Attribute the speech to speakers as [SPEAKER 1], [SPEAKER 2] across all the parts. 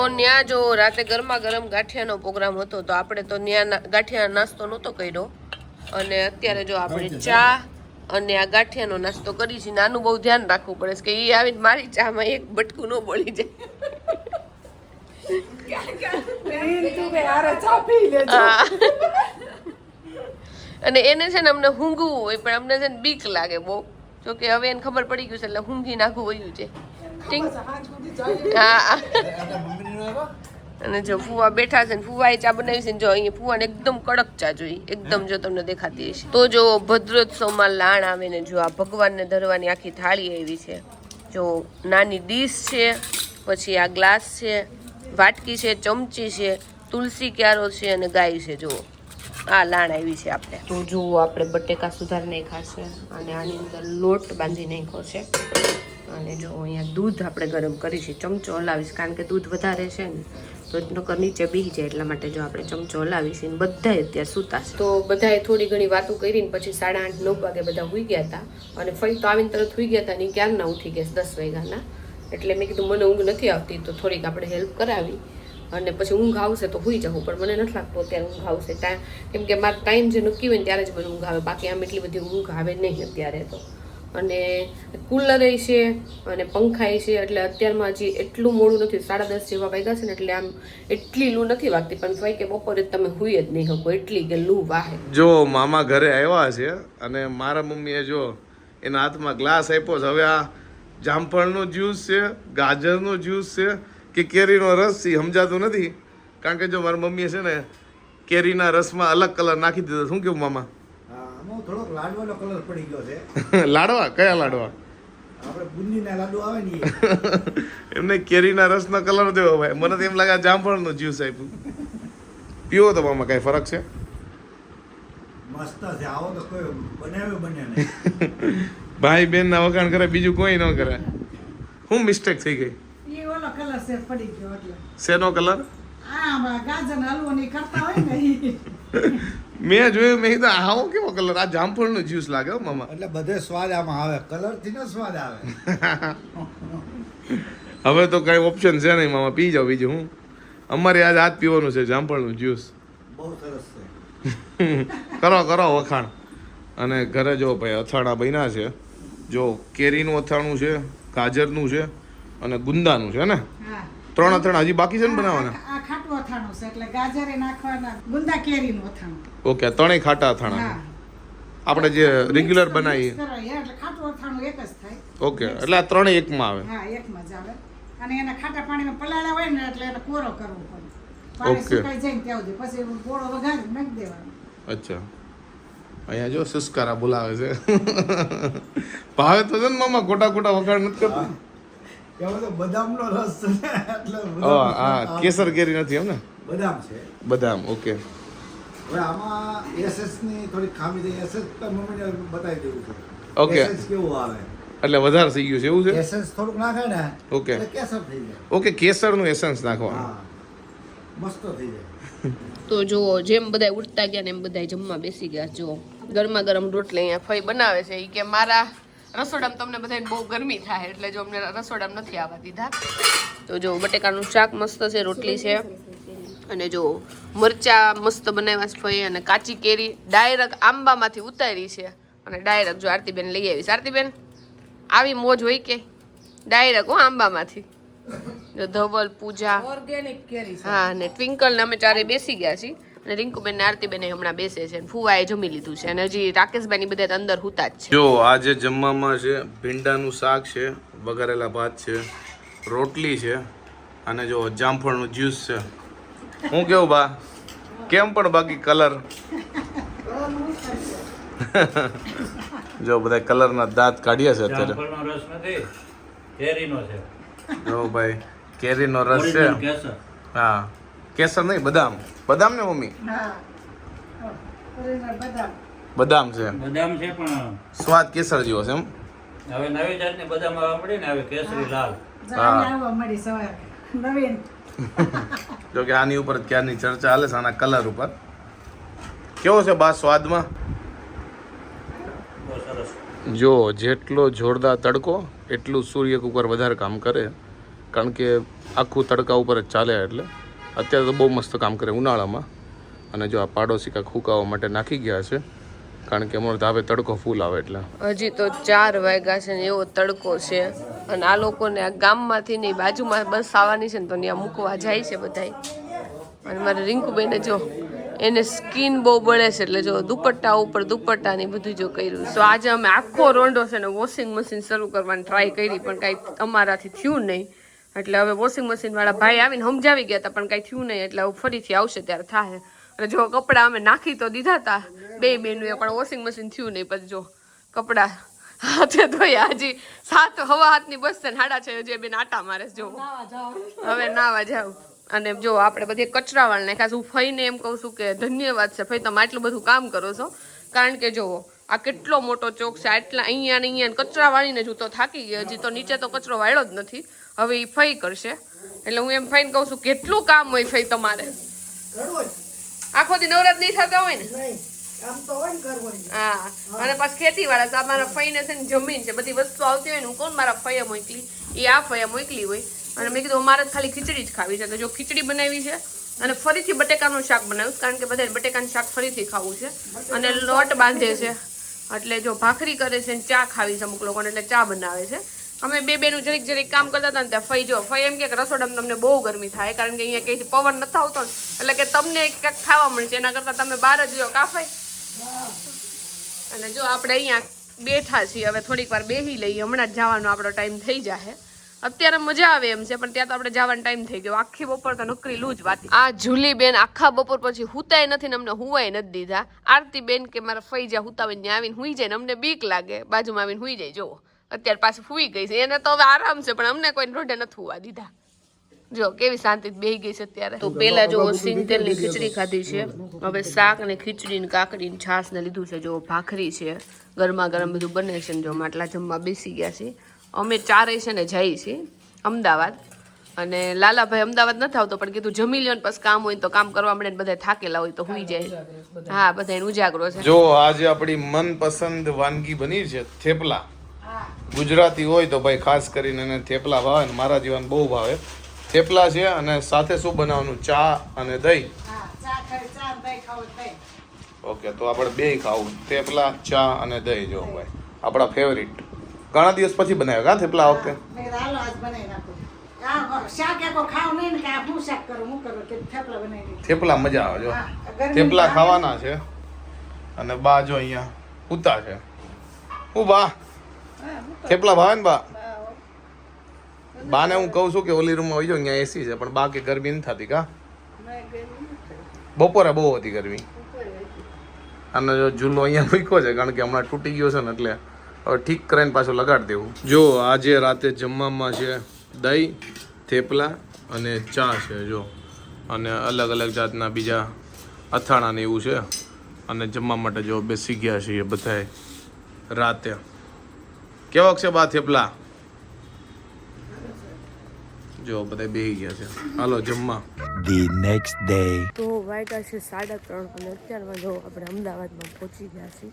[SPEAKER 1] ત્યાં જો રાતે ગરમા ગરમ ગાંઠિયાનો પ્રોગ્રામ હતો તો આપણે તો ત્યાં ગાંઠિયા નાસ્તો નહોતો કર્યો અને અત્યારે જો આપણે ચા અને આ ગાંઠિયાનો નાસ્તો કરી છે. નાનું બહુ ધ્યાન રાખવું પડે છે કે એ આવીને મારી ચામાં એક બટકું ન બળી જાય. અને એને છે ને અમને ઊંઘવું હોય પણ અમને છે ને બીક લાગે બહુ. જો કે હવે એને ખબર પડી ગયું છે એટલે ઊંઘી નાખવું વયું છે. હા અને જો ફુવા બેઠા છે ને ફુવાએ ચા બનાવી છે ને જો અહીંયા ફુવાને એકદમ કડક ચા જોઈ એકદમ જો તમને દેખાતી હશે તો જો ભદ્રોત્સવમાં લાણ આવે ને જો આ ભગવાનને ધરવાની આખી થાળી આવી છે. જો નાની ડીશ છે પછી આ ગ્લાસ છે વાટકી છે ચમચી છે તુલસી ક્યારો છે અને ગાય છે. જો આ લાણ આવી છે આપણે તો જુઓ આપણે બટેકા સુધારી નાખ્યા છે અને આની અંદર લોટ બાંધી નાખ્યો છે અને જો અહીંયા દૂધ આપણે ગરમ કરી છે. ચમચો હલાવીશ કારણ કે દૂધ વધારે છે ને તો નકર નીચે બેસી જાય એટલા માટે જો આપણે ચમચો હલાવીશ ને બધાએ અત્યારે સૂતા છે. તો બધાએ થોડી ઘણી વાતો કરીને પછી 8:30-9 વાગે બધા સુઈ ગયા હતા અને ફરી તો આવીને તરત સુઈ ગયા હતા ને ક્યારના ઉઠી ગયા 10 વાગ્યાના. એટલે મેં કીધું મને ઊંઘ નથી આવતી તો થોડીક આપણે હેલ્પ કરાવી અને પછી ઊંઘ આવશે તો સુઈ જવું પણ મને નથી લાગતું અત્યારે ઊંઘ આવશે કેમ કે મારો ટાઈમ જે નક્કી હોય ને ત્યારે જ મને ઊંઘ આવે બાકી આમ એટલી બધી ઊંઘ આવે નહીં અત્યારે તો. અને કુલર છે અને પંખા છે એટલે અત્યારમાં હજી એટલું મોડું નથી 10:30 જેવા વાગ્યા છે ને એટલે આમ એટલી લૂ નથી વાગતી પણ ભાઈ કે બપોરે તમે હુઈ જ નહીં શકો એટલી કે લૂ વાહે.
[SPEAKER 2] જો મામા ઘરે આવ્યા છે અને મારા મમ્મીએ જો એના હાથમાં ગ્લાસ આપ્યો છે. હવે આ જામફળનો જ્યુસ છે ગાજરનો જ્યુસ છે કે કેરીનો રસ છે સમજાતું નથી કારણ કે જો મારી મમ્મીએ છે ને કેરીના રસમાં અલગ કલર નાખી દીધો. શું કેવું મામા?
[SPEAKER 3] થોડોક લાડવાનો કલર પડી ગયો છે.
[SPEAKER 2] લાડવા કયા લાડવા?
[SPEAKER 3] આપણે બુંદીના લાડુ આવે ને
[SPEAKER 2] એમને કેરીના રસનો કલર દેવો ભાઈ. મને તો એમ લાગે જામફળનો જ્યુસ આપ્યું. પીવો તો મામા કઈ ફરક છે?
[SPEAKER 3] મસ્ત છે. આવો તો કોઈ બનાવ્યો બને નહીં.
[SPEAKER 2] ભાઈ બેન ના વખાણ કરે બીજું કોઈ ન કરે. શું મિસ્ટેક થઈ ગઈ?
[SPEAKER 4] એ ઓલો કલર છે પડી ગયો એટલે.
[SPEAKER 2] શેનો કલર?
[SPEAKER 4] આ ગાજર હલવો ની કરતા હોય ને
[SPEAKER 2] મેં જોયું મેં કીધું આવો કેવો કલર? આ જામફળનો જ્યુસ લાગે હો મામા.
[SPEAKER 3] એટલે બધે સ્વાદ આમાં આવે કલર થી ને સ્વાદ આવે.
[SPEAKER 2] હવે તો કઈ ઓપ્શન છે નહીં મામા પી જાવ બીજું. હું અમારે આજ હાથ પીવાનું છે જામફળનું જ્યુસ.
[SPEAKER 3] બહુ સરસ છે.
[SPEAKER 2] કરો કરો વખાણ. અને ઘરે જો ભાઈ અથાણા બન્યા છે. જો કેરીનું અથાણું છે ગાજરનું છે અને ગુંદાનું છે ને 3 અથાણા હજી બાકી છે ને બનાવવાના.
[SPEAKER 4] આ ખાટું અથાણું છે એટલે ગાજરે નાખવાના ગુંદા કેરીનું અથાણું.
[SPEAKER 2] ઓકે 3 ખાટા અથાણા આપણે જે રેગ્યુલર બનાવીએ
[SPEAKER 4] એટલે ખાટું અથાણું એક જ થાય.
[SPEAKER 2] ઓકે એટલે આ 3 એકમાં આવે.
[SPEAKER 4] હા એકમાં જ આવે અને એને ખાટા પાણીમાં પલાળ્યા હોય ને એટલે એને કોરો કરવો પડે. પાણી સુકાઈ જાય ને ત્યાં સુધી પછી ગોળો વઘારી નાખી દેવાનો.
[SPEAKER 2] અચ્છા અહીંયા જો સુસ્કારા બોલાવે છે. ભાવે તો છે ને મામા ખોટા ખોટા વખાણ નથી કરતા.
[SPEAKER 3] બદામનો રસ છે એટલે
[SPEAKER 2] હા કેસર કેરી નથી એમ ને?
[SPEAKER 3] બદામ છે.
[SPEAKER 2] બદામ ઓકે.
[SPEAKER 3] હવે આમાં એસએસ ની થોડી ખામી થઈ. એસએસ તો મમ્મીને બતાવી દેવું છે.
[SPEAKER 2] ઓકે
[SPEAKER 3] એસએસ કેવું આવે
[SPEAKER 2] એટલે વધારે થઈ ગયું છે એવું છે?
[SPEAKER 3] એસેન્સ થોડુંક નાખે ને
[SPEAKER 2] ઓકે
[SPEAKER 3] એટલે કેસર થઈ જાય.
[SPEAKER 2] ઓકે કેસરનું એસન્સ નાખવાનું.
[SPEAKER 3] હા મસ્ત થઈ જાય.
[SPEAKER 1] તો જુઓ જેમ બધા ઉઠતા ગયા ને એમ બધા જમવા બેસી ગયા. જુઓ ગરમા ગરમ રોટલી અહીંયા ફઈ બનાવે છે. એ કે મારા રસોડામાં તમને બધાને બહુ ગરમી થાય એટલે જો અમને રસોડામાં નથી આવવા દીધા. તો જો બટેકાનું શાક મસ્ત છે રોટલી છે અને જો મરચા મસ્ત બનાવ્યા છે ફઈ અને કાચી કેરી ડાયરેક્ટ આંબામાંથી ઉતારી છે અને ડાયરેક્ટ જો આરતીબેન લઈ આવી. આરતીબેન આવી મોજ હોય કે ડાયરેક્ટ હો આંબામાંથી. જો ધવલ પૂજા
[SPEAKER 4] ઓર્ગેનિક કેરી છે.
[SPEAKER 1] હા ને ટ્વિંકલ ને અમે ચારે બેસી ગયા છીએ અને રિંકુબેન ને આરતીબેન હમણાં બેસે છે. ફુવાએ જમી લીધું છે અને હજી રાકેશભાઈ ની બધા અંદર હુતા જ છે.
[SPEAKER 2] જો આજે જમવામાં છે ભીંડાનું શાક છે વઘારેલા ભાત છે રોટલી છે અને જો જામફળનું જ્યુસ છે. હું કેવું બા કેમ પણ બાકી કલર જો બધા કલરના દાંત કાઢ્યા છે અત્યારે.
[SPEAKER 5] જામફળનો રસ નથી કેરીનો છે.
[SPEAKER 2] જો ભાઈ કેરીનો રસ છે.
[SPEAKER 5] કેસર.
[SPEAKER 2] હા કેસર નહીં બદામ. બદામ ને મમ્મી?
[SPEAKER 4] હા ઓરિજિનલ બદામ.
[SPEAKER 2] બદામ છે.
[SPEAKER 5] બદામ છે પણ
[SPEAKER 2] સ્વાદ કેસર જેવો છે એમ.
[SPEAKER 5] હવે નવી જાતની બદામ આવવા મળી ને હવે કેસરી લાલ.
[SPEAKER 4] જાણે આવવા મળી સવારે નવીન.
[SPEAKER 2] જો કે આની ઉપર ક્યારની ચર્ચા હાલે છે આના કલર ઉપર. કેવો છે બા સ્વાદમાં?
[SPEAKER 5] બહુ સરસ.
[SPEAKER 2] જો જેટલો જોરદાર તડકો એટલું સૂર્ય કુકર વધારે કામ કરે કારણ કે આખું તડકા ઉપર જ ચાલે એટલે અત્યારે તો બહુ મસ્ત કામ કરે ઉનાળામાં. અને જો આ પાડોશી કાંઈક હુકાવા માટે નાખી ગયા છે, કારણ કે અમારો ધાબે તડકો ફૂલ આવે એટલે.
[SPEAKER 1] હજી તો 4 વાગ્યા છે ને એવો તડકો છે, અને આ લોકોને આ ગામમાંથી નહીં બાજુમાં બસ આવવાની છે ને તો ત્યાં મૂકવા જાય છે બધાય. અને મારે રિંકુબેને જો એને સ્કિન બહુ બળે છે એટલે જો દુપટ્ટા ઉપર દુપટ્ટા ને બધું જો કર્યું. તો આજે અમે આખો રોંડો છે ને વોશિંગ મશીન શરૂ કરવાની ટ્રાય કરી પણ કાંઈ અમારાથી થયું નહીં. એટલે હવે વોશિંગ મશીન વાળા ભાઈ આવીને સમજાવી ગયા હતા પણ કાંઈ થયું નહીં, એટલે હવે ફરીથી આવશે ત્યારે થાય. અને જો કપડાં અમે નાખી તો દીધા હતા બે બેનું પણ વોશિંગ મશીન થયું નહીં. પછી જો કપડાં હાથે ધોયા, હજી 7:15 બસ છે, 6:30 જે બેન આટા મારે જો હવે નાવા જાવ. અને જો આપણે બધી કચરાવાળ નાખ્યા. હું ફઈને એમ કહું છું કે ધન્યવાદ છે ફઈ, તમે આટલું બધું કામ કરો છો. કારણ કે જુઓ આ કેટલો મોટો ચોક છે, આટલા અહીંયા ને અહીંયા કચરા વાળીને જો તો થાકી ગયો. હજી તો નીચે તો કચરો વાળ્યો જ નથી, હવે એ ફઈ કરશે. એટલે હું એમ ફઈને કહું છું કેટલું કામ હોય ફઈ તમારે, આખો દી નવરાત નહીં થતા હોય ને. હા, અને પાછું ખેતી વાળા મારા ફઈને છે ને જમીન છે, બધી વસ્તુ આવતી હોય ને હું કોણ મારા ફઈએ મોકલી, એ આ ફઈએ મોકલી હોય. અને મેં કીધું અમારે ખાલી ખીચડી જ ખાવી છે, તો જો ખીચડી બનાવી છે અને ફરીથી બટેકાનું શાક બનાવ્યું, કારણ કે બધાને બટેકાનું શાક ફરીથી ખાવું છે. અને લોટ બાંધે છે એટલે જો ભાખરી કરે છે ને ચા ખાવી છે અમુક લોકોને, એટલે ચા બનાવે છે. અમે બે બેનું જરીક જરીક કામ કરતા હતા ને ત્યાં ફઈ જો ફઈ એમ કે રસોડામાં તમને બહુ ગરમી થાય, કારણ કે અહીંયા કંઈથી પવન નથી આવતો ને, એટલે કે તમને કંઈક ખાવા મળશે, એના કરતાં તમે બહાર જ જો કાફાઈ. અને જો આપણે અહીંયા બેઠા છીએ, હવે થોડીક વાર બેસી લઈએ, હમણાં જ જવાનો આપણો ટાઈમ થઈ જાય. અત્યારે મજા આવે એમ છે પણ ત્યાં તો આપણે જવાનો ટાઈમ થઈ ગયો. આખી બપોર તો નોકરી લૂજ વાતી. આ જુલી બેન આખા બપોર પછી હુતાય નથી ને અમને હુવાય નથી દીધા. આરતી બેન કે મારા ફઈ જ્યાં હુતાવે ત્યાં આવીને હુઈ જાય ને અમને બીક લાગે, બાજુમાં આવીને હુઈ જાય. જો અત્યારે પાછી હુઈ ગઈ છે, એને તો હવે આરામ છે પણ અમને કોઈ રોઢે નથી હુવા દીધા. જો કેવી શાંતિ બેહી ગઈ છે અત્યારે. તો પેલા જો સિંગતેલની ખીચડી ખાધી છે, હવે શાક ને ખીચડી ને કાકડી ને છાશ ને લીધું છે. જો ભાખરી છે, ગરમા ગરમ બધું બને છે ને જો માટલા જમવા બેસી ગયા છે. અમે ચારે છે ને જઈએ છીએ અમદાવાદ, અને લાલાભાઈ અમદાવાદ નથી આવતો પણ કીધું જમી લ્યો ને પછી કામ હોય તો કામ કરવા મળે ને બધા થાકેલા હોય તો હુઈ જાય. હા, બધા ઉજાગરો છે.
[SPEAKER 2] જો આજે આપણી મનપસંદ વાનગી બની છે થેપલા. ગુજરાતી હોય તો ભાઈ ખાસ કરીને એને થેપલા ભાવે ને મારા જીવન બહુ ભાવે. થેપલા છે અને સાથે શું બનાવવાનું, ચા અને દહીં. ઓકે, તો આપણે બે ખાવું, થેપલા ચા અને દહીં. જો ભાઈ આપણા ફેવરિટ. ઘણા દિવસ પછી બનાવ્યા કા થેપલા આ વખતે? થેપલા મજા આવે. જો થેપલા ખાવાના છે અને બા જો અહીંયા ઉતા છે. હું બા થેપલા ભાવે ને બા? બાને હું કહું છું કે ઓલી રૂમમાં હોય જો અહીંયા એસી છે, પણ બા કે ગરમી નથી થતી કા? બપોરે બહુ હતી ગરમી. અને જો ઝૂલો અહીંયા મૂક્યો છે કારણ કે હમણાં તૂટી ગયો છે ને, એટલે હવે ઠીક કરીને પાછું લગાડી દેવું. જો આજે રાતે જમવામાં છે દહીં, થેપલા અને ચા છે જો, અને અલગ અલગ જાતના બીજા અથાણા ને એવું છે. અને જમવા માટે જો બેસી ગયા છીએ બધાએ રાતે. કેવાક છે બા થેપલા? જો બધા બેસી ગયા છે, હાલો જમવા.
[SPEAKER 6] The next day.
[SPEAKER 1] તો વાગ્યા છે 3:30 અને અત્યારમાં જો આપણે અમદાવાદમાં પહોંચી ગયા છીએ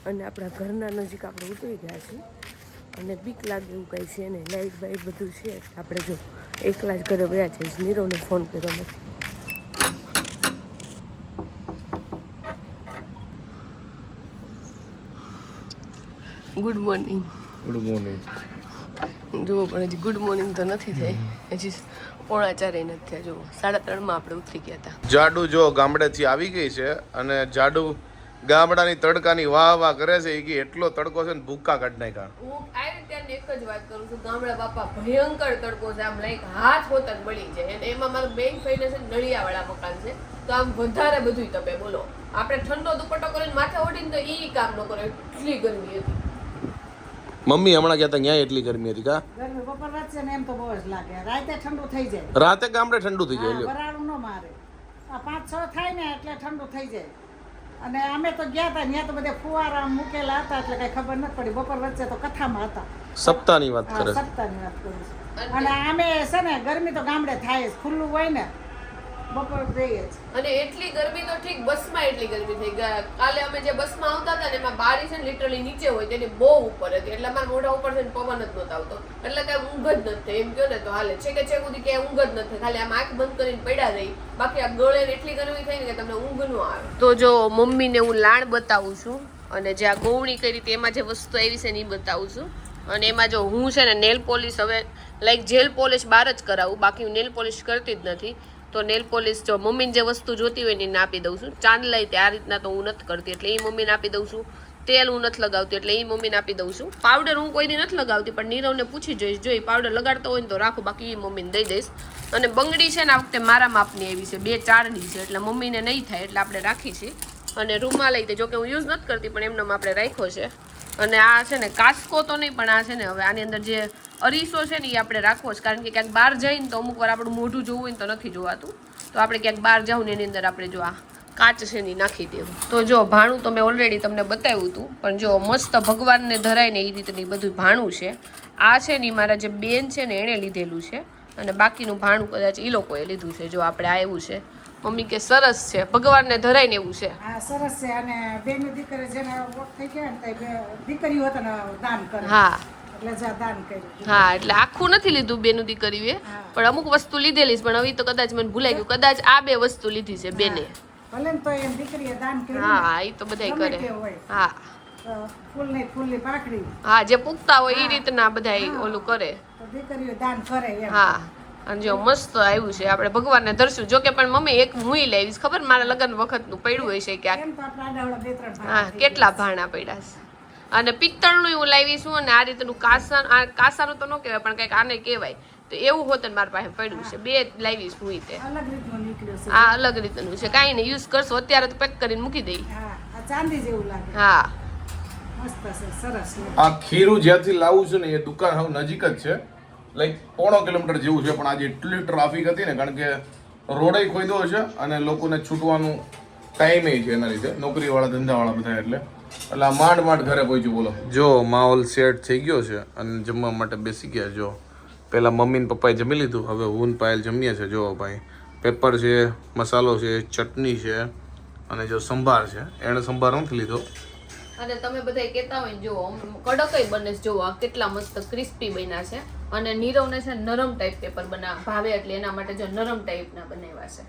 [SPEAKER 1] અને આપણા ઘરના નજીક આપણે ઉતરી ગયા છીએ. અને બીક લાગે એવું કંઈ છે ને, લાઇટ બાઇટ બધું છે. આપણે જો એકલા જ ઘરે ગયા છે. નીરવને ફોન કર્યો નથી. Good morning.
[SPEAKER 2] Good morning.
[SPEAKER 1] જુઓ પણ હજી ગુડ મોર્નિંગ તો નથી થઈ, હજી 3:45 નથી થયા. જુઓ 3:30 આપણે ઉતરી ગયા હતા.
[SPEAKER 2] જાડુ જો ગામડેથી આવી ગઈ છે અને જાડુ ગામડાની તડકાની વાહ કરે છે. એ એટલો તડકો છે ને ભૂકા કાઢ નાખ્યા.
[SPEAKER 1] હું આવી ત્યારે એક જ વાત કરું છું, ગામડા બાપા ભયંકર તડકો છે, આમ લાઈક હાથ હોતક બળી જાય. અને એમાં મારું બેન ફઈને છે નળિયાવાળા મકાન છે, તો આમ વધારે બધું તપે. બોલો આપણે ઠંડો દુપટ્ટો કરીને માથે ઓઢીને તો ઈ કામ ન કરે, એટલી ગરમી હતી.
[SPEAKER 2] મમ્મી હમણાં કહેતા ત્યાં એટલી ગરમી હતી કા?
[SPEAKER 4] ગરમી બપોર વચ્ચે ને એમ તો બહુ જ લાગે, રાતે ઠંડુ થઈ જાય.
[SPEAKER 2] રાતે ગામડે ઠંડુ થઈ જાય.
[SPEAKER 4] વરાળું ન મારે, આ 5-6 થાય ને એટલે ઠંડુ થઈ જાય. અને અમે તો ગયા હતા ત્યાં તો બધા ફુવારા મૂકેલા હતા એટલે કઈ ખબર નથી પડી. બપોર વચ્ચે તો કથામાં હતા.
[SPEAKER 2] સપ્તાહની વાત કરે છે.
[SPEAKER 4] સપ્તાહની વાત કરું છું. અને અમે છે ને ગરમી તો ગામડે થાય, ખુલ્લું હોય ને બપોર જઈએ જ.
[SPEAKER 1] અને એટલી ગરમી તો ઠીક, બસમાં એટલી ગરમી થઈ ગયા. કાલે અમે જે બસમાં આવતા હતા ને એમાં બારી છે ને લિટરલી નીચે હોય, તેની બહુ ઉપર હતી, એટલે અમારા મોઢા ઉપર છે ને પવન જ નહોતો આવતો, એટલે કાંઈ ઊંઘ જ નથી થઈ. એમ કહો ને તો હાલે, છે કે સુધી કે ઊંઘ જ નથી, ખાલી આમ આંખ બંધ કરીને પડ્યા રહી. બાકી આ ગળે એટલી ગરમી થઈ ને કે તમને ઊંઘ ન આવે. તો જો મમ્મીને હું લાડ બતાવું છું, અને જે આ ગોવણી કરી હતી એમાં જે વસ્તુ આવી છે ને એ બતાવું છું. અને એમાં જો હું છે ને નેલ પોલિશ હવે લાઈક જેલ પોલિશ બહાર જ કરાવું, બાકી હું નેલ પોલિશ કરતી જ નથી. તો નેલ પોલિશ જો મમ્મીને જે વસ્તુ જોતી હોય ને એને આપી દઉં છું. ચાંદલાઈ તે આ રીતના તો હું નથી કરતી, એટલે એ મમ્મીને આપી દઉં છું. તેલ હું નથી લગાવતી, એટલે એ મમ્મીને આપી દઉં છું. પાવડર હું કોઈ દી નથી લગાવતી, પણ નીરવને પૂછી જોઈશ, જો એ પાવડર લગાડતો હોય ને તો રાખું, બાકી એ મમ્મીને દઈ દઈશ. અને બંગડી છે ને આ વખતે મારા માપની આવી છે, 2-4ની છે, એટલે મમ્મીને નહીં થાય એટલે આપણે રાખી છે. અને રૂમાલ લઈ જો કે હું યુઝ નથી કરતી, પણ એમનામાં આપણે રાખ્યો છે. અને આ છે ને કાસ્કો તો નહીં, પણ આ છે ને હવે આની અંદર જે અરીસો છે ને એ આપણે રાખવો છે, કારણ કે ક્યાંક બહાર જઈને તો અમુક વાર આપણું મોઢું જોવું હોય ને તો નથી જોવાતું. તો આપણે ક્યાંક બહાર જાઉં ને એની અંદર આપણે જો આ કાચ છે ને નાખી દેવું. તો જો ભાણું તો મેં ઓલરેડી તમને બતાવ્યું હતું, પણ જો મસ્ત ભગવાનને ધરાય ને એ રીતની બધું ભાણું છે. આ છે ને મારા જે બેન છે ને એણે લીધેલું છે, અને બાકીનું ભાણું કદાચ એ લોકોએ લીધું છે. જો આપણે આ એવું છે, મમ્મી કે સરસ છે, ભગવાનને ધરાય ને એવું છે.
[SPEAKER 4] હા સરસ છે. અને બેની દીકરી જેને વોક થઈ ગયા ને તે દીકરીઓ હતા ને દાન કરે.
[SPEAKER 1] હા
[SPEAKER 4] એટલે જા દાન કર્યું.
[SPEAKER 1] હા, એટલે આખું નથી લીધું બેનું દીકરીએ, પણ અમુક વસ્તુ લીધેલી છે, પણ હવે તો કદાચ મને ભૂલાઈ ગયું, કદાચ આ 2 વસ્તુ લીધી છે બેને.
[SPEAKER 4] ભલે ને તો એમ દીકરીએ દાન કર્યું.
[SPEAKER 1] હા, એ તો બધાય
[SPEAKER 4] ગમે
[SPEAKER 1] કરે.
[SPEAKER 4] તે હોય.
[SPEAKER 1] હા
[SPEAKER 4] ફૂલની પાકડી
[SPEAKER 1] હા, જે પૂગતા હોય એ રીતના બધાય ઓલું કરે.
[SPEAKER 4] તો દીકરીઓ દાન કરે એમ.
[SPEAKER 1] હા, અને જો મસ્ત આવ્યું છે, આપણે ભગવાનને ધરશું. જો કે પણ મમ્મી એક હુંય લાવીશ, ખબર મારા લગ્ન વખતનું પડ્યું હોય છે ક્યાંક.
[SPEAKER 4] એમ તો આપણા આડાવડા 2-3 ભાગ
[SPEAKER 1] હા, કેટલા ભાણા પડ્યા છે. અને પિત્તળનું હું લાવી છું, અને આ રીતનું કાસાનું તો ન કહેવાય, પણ કંઈક આને કહેવાય. તો એવું હોત ને મારા પાસે પડ્યું છે, 2 લાવીશ હું તે.
[SPEAKER 4] અલગ રીતનું નીકળ્યું છે.
[SPEAKER 1] આ અલગ રીતનું છે, કાંઈ નહીં, યુઝ કરશો અત્યારે તો પેક કરીને મૂકી દઈ.
[SPEAKER 4] હા આ ચાંદી જેવું લાગે.
[SPEAKER 1] હા,
[SPEAKER 4] મસ્ત છે, સરસ છે.
[SPEAKER 2] આ ખીરું જ્યાંથી લાવું છું ને એ દુકાન હવે નજીક જ છે, લાઈક 0.5 કિલોમીટર જેવું છે, પણ આજે એટલી ટ્રાફિક હતી ને, કારણ કે રોડે ખોદ્યો છે અને લોકોને છૂટવાનું ટાઈમે છે એના લીધે, નોકરીવાળા ધંધાવાળા બધા, એટલે આ માંડ ઘરે પહોંચ્યું. બોલો, જો માહોલ સેટ થઈ ગયો છે અને જમવા માટે બેસી ગયા. જો પહેલા મમ્મી ને પપ્પાએ જમી લીધું, હવે હું ને પાયલ જમીએ છે. જો ભાઈ પેપર છે, મસાલો છે, ચટણી છે, અને જો સંભાર છે. એણે સંભાર નથી લીધો.
[SPEAKER 1] અને તમે બધા કહેતા હોય જો કડકઈ બને છે, જો આ કેટલા મસ્ત ક્રિસ્પી બન્યા છે. અને નીરવને છે નરમ ટાઈપ પેપર ભાવે, એટલે એના માટે જો નરમ ટાઈપના બનાવ્યા છે.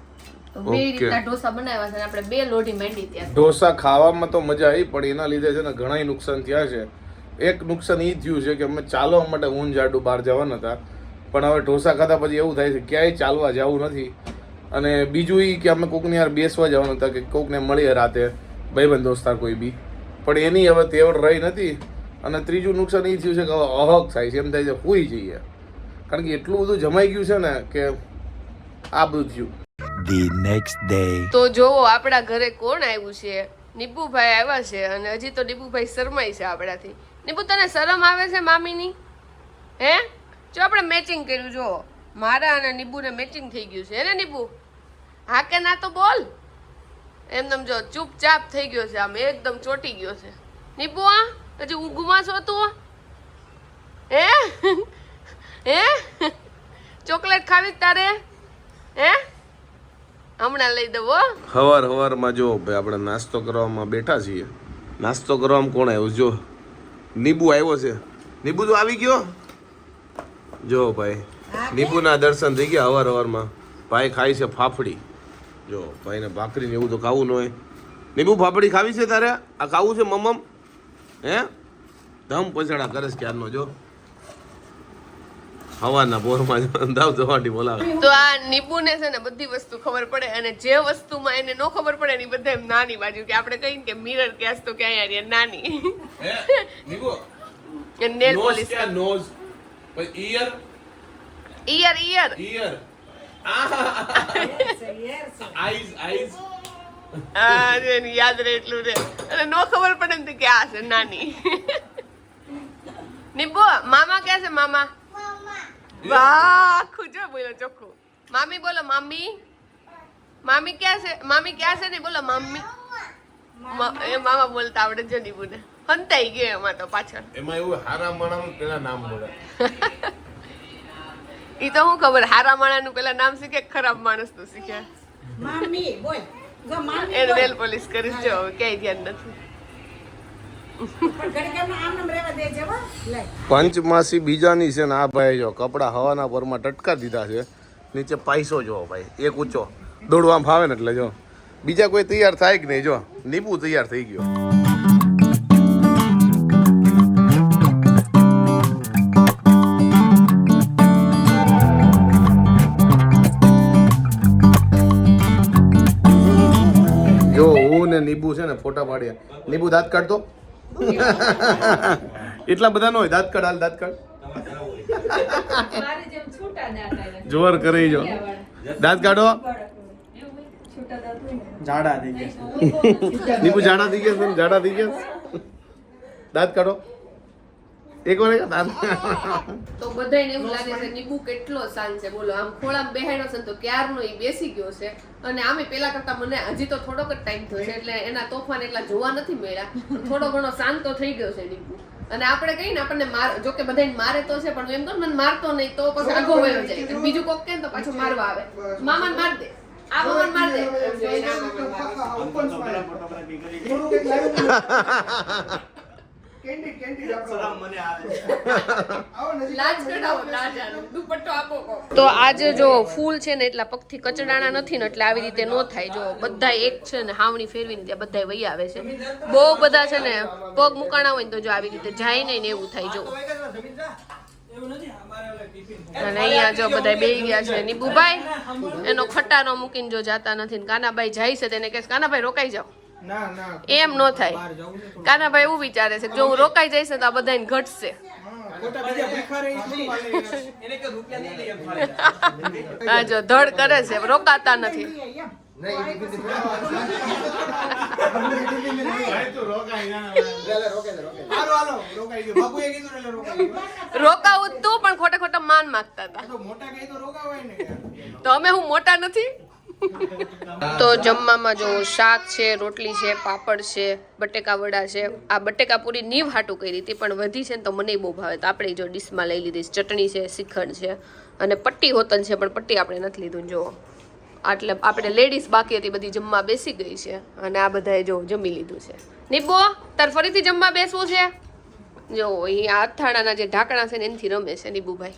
[SPEAKER 1] તો 2 રીતના ઢોસા બનાવ્યા છે, અને આપણે 2 લોઢી માંડી ત્યાં.
[SPEAKER 2] ઢોસા ખાવામાં તો મજા આવી, પણ એના લીધે છે ને ઘણા નુકસાન થયા છે. એક નુકસાન એ થયું છે કે અમે ચાલવા માટે ઊન જાડું બહાર જવાના હતા, પણ હવે ઢોસા ખાતા પછી એવું થાય છે ક્યાંય ચાલવા જવું નથી. અને બીજું એ કે અમે કોકની યાર બેસવા જવાના હતા, કે કોકને મળીએ રાતે, ભાઈબંધ દોસ્તાર કોઈ બી, પણ એની હવે તેવડ રહી નથી. અને ત્રીજું નુકસાન એ થયું છે કે હવે અહક થાય છે, એમ થાય છે સૂઈ જઈએ, કારણ કે એટલું બધું જમાઈ ગયું છે ને કે આ બધું થયું.
[SPEAKER 6] The next day.
[SPEAKER 1] તો જોવો આપણા ઘરે કોણ આવ્યું છે. નીબુભાઈ આવ્યા છે, અને હજી તો નીબુભાઈ શરમાય છે આપણાથી. નીબુ તને શરમ આવે છે મામીની? હે, જો આપણે મેચિંગ કર્યું, જો મારા અને નીબુને મેચિંગ થઈ ગયું છે. હે ને નીબુ? હા કે ના તો બોલ. એમદમ જો ચૂપચાપ થઈ ગયો છે, આમ એકદમ ચોટી ગયો છે. નીબુ આ હજી ઊંઘમાં છો તું? હે હે ચોકલેટ ખાવી તારે? હે, હમણાં લઈ દઉં.
[SPEAKER 2] હવારમાં જો ભાઈ આપણે નાસ્તો કરવામાં બેઠા છીએ. નાસ્તો કરવામાં કોણ આવ્યું? જો નીબુ આવ્યો છે. નીબુ તો આવી ગયો. જો ભાઈ નીબુના દર્શન થઈ ગયા હવારમાં. ભાઈ ખાય છે ફાફડી. જો ભાઈને ભાખરી ને એવું તો ખાવું ન હોય. નીબુ ફાફડી ખાવી છે તારે? આ ખાવું છે મમ્મ? હે, ધમ પછાડા કરે છે ક્યારનો. જો હવાના બોરમાં દાવ દવાડી બોલાવે.
[SPEAKER 1] તો આ નીબુને છે ને બધી વસ્તુ ખબર પડે, અને જે વસ્તુમાં એને નો ખબર પડે ને બધા એમ નાની બાજુ, કે આપણે કહીએ કે મિરર કેસ તો ક્યાં યાર નાની.
[SPEAKER 2] હે નીબુ
[SPEAKER 1] નેલ પોલિશ,
[SPEAKER 2] નોઝ, પછી ઈયર
[SPEAKER 1] ઈયર
[SPEAKER 2] આઈઝ
[SPEAKER 1] યાદ રહે એટલું રે. અને નો ખબર પડે ને કે આ છે નાની. નીબુ મામા ક્યાં છે? મામા વાહ, ખુજો બોલો ચોખ્ખું. મામી બોલો મામી. મામી ક્યાં છે? મામી ક્યાં છે? ને બોલો મમ્મી. એ મામા બોલતા આવડે છે નીબુને. હંતાઈ ગયો એમાં તો પાછળ.
[SPEAKER 2] એમાં એવું હારા માણાનું પેલા નામ બોલે.
[SPEAKER 1] ઈ તો શું ખબર હારા માણસનું પેલા નામ શીખે, ખરાબ માણસનું શીખે.
[SPEAKER 4] મામી બોલ જો મામી
[SPEAKER 1] એને
[SPEAKER 4] બોલ.
[SPEAKER 1] નેલ પોલિશ કરીશ જો હવે ક્યાંય ધ્યાન નથી.
[SPEAKER 4] પણ ઘડીક એમને આમ નામ રહેવા દેજે હો લે
[SPEAKER 2] પંચમાસી બીજાની છે ને આ ભાઈ જો કપડા હવાના પરમાં ટટકા દીધા છે નીચે પૈસો જો ભાઈ એક ઊંચો દોડવા ફાવે ને એટલે જો બીજા કોઈ તૈયાર થાય કે નહીં જો નીબુ તૈયાર થઈ ગયો જો હું ને નીબુ છે ને ફોટા પાડ્યા નીબુ દાંત કાઢતો એટલા બધા ન હોય દાંત કાઢ હાલ દાંત કાઢ જોર કરી જો દાંત કાઢો
[SPEAKER 7] જાડા થઈ ગયા
[SPEAKER 2] નીબુ જાડા થઈ ગયા છે ને? જાડા થઈ ગયા દાંત કાઢો એક વાર દાંત
[SPEAKER 1] તો બધાને એવું લાગે છે નીબુ કેટલો શાંત છે બોલો આમ ખોળામાં બેહાડ્યો છે ને તો ક્યારનો ઈ બેસી ગયો છે અને આમે પેલા કરતા મને હજી તો થોડોક જ ટાઈમ થયો છે એટલે એના તોફાન એટલા જોવા નથી મળ્યા પણ થોડો ઘણો શાંત તો થઈ ગયો છે નીબુ અને આપણે કહીએ ને આપણને જો કે બધાને મારે તો છે પણ હું એમ કહું મને મારતો નહીં તો પછી આગો વયો જાય તો બીજું કોક કે તો પાછું મારવા આવે મામાને માર દે આ મામાને માર દે એમ જોઈને આ મામાને માર દે.
[SPEAKER 7] અંકલ પહેલા ફોટોગ્રાફી કરી મને આવે
[SPEAKER 1] લાજ કઢાવો લાજ આનો દુપટ્ટો આપો કો. તો આજે જો ફૂલ છે ને એટલા પગથી કચડાણા નથી ને એટલે આવી રીતે નો થાય જો બધા એક છે ને હાવણી ફેરવીને ત્યાં બધા વહી આવે છે બહુ બધા છે ને પગ મુકાણા હોય ને તો જો આવી રીતે જાય નહીં ને એવું થાય જો અને અહીંયા જો બધા બેહી ગયા છે નીબુભાઈ એનો ખટાનો મૂકીને જો જાતા નથી ને કાનાભાઈ જાય છે તેને કહે છે, કાનાભાઈ રોકાઈ જાઓ
[SPEAKER 7] ના ના
[SPEAKER 1] એમ નો થાય કાનાભાઈ એવું વિચારે છે કે જો હું રોકાઈ જઈશ ને તો આ બધાને ઘટશે
[SPEAKER 7] ખોટા બીજા ભિખારી થોડું હાલે એને કે રૂપિયા નહીં લઈ એમ
[SPEAKER 1] આ જો ધડ કરે છે રોકાતા નથી
[SPEAKER 7] હાલો હાલો રોકાઈ ગયો બાપુએ કીધું એટલે રોકાઈ ગયો
[SPEAKER 1] રોકાવું જ તું પણ ખોટા ખોટા માન માંગતા હતા
[SPEAKER 7] તો મોટા કઈ તો રોકાવાય ને યાર
[SPEAKER 1] તો અમે હું મોટા નથી તો જમવામાં જો શાક છે રોટલી છે પાપડ છે બટેકા વડા છે આ બટેકા પૂરી નીવ હાટું કરી હતી પણ વધી છે ને તો મને બહુ ભાવે તો આપણે જો ડીશમાં લઈ લીધી ચટણી છે શ્રીખંડ છે અને પટ્ટી હોતન છે પણ પટ્ટી આપણે નથી લીધું જો એટલે આપણે લેડીઝ બાકી હતી બધી જમવા બેસી ગઈ છે અને આ બધાએ જો જમી લીધું છે નીબો તાર ફરીથી જમવા બેસવું છે જો અહીં આ અથાણાના જે ઢાંકણા છે ને એનાથી રમે છે નીબુભાઈ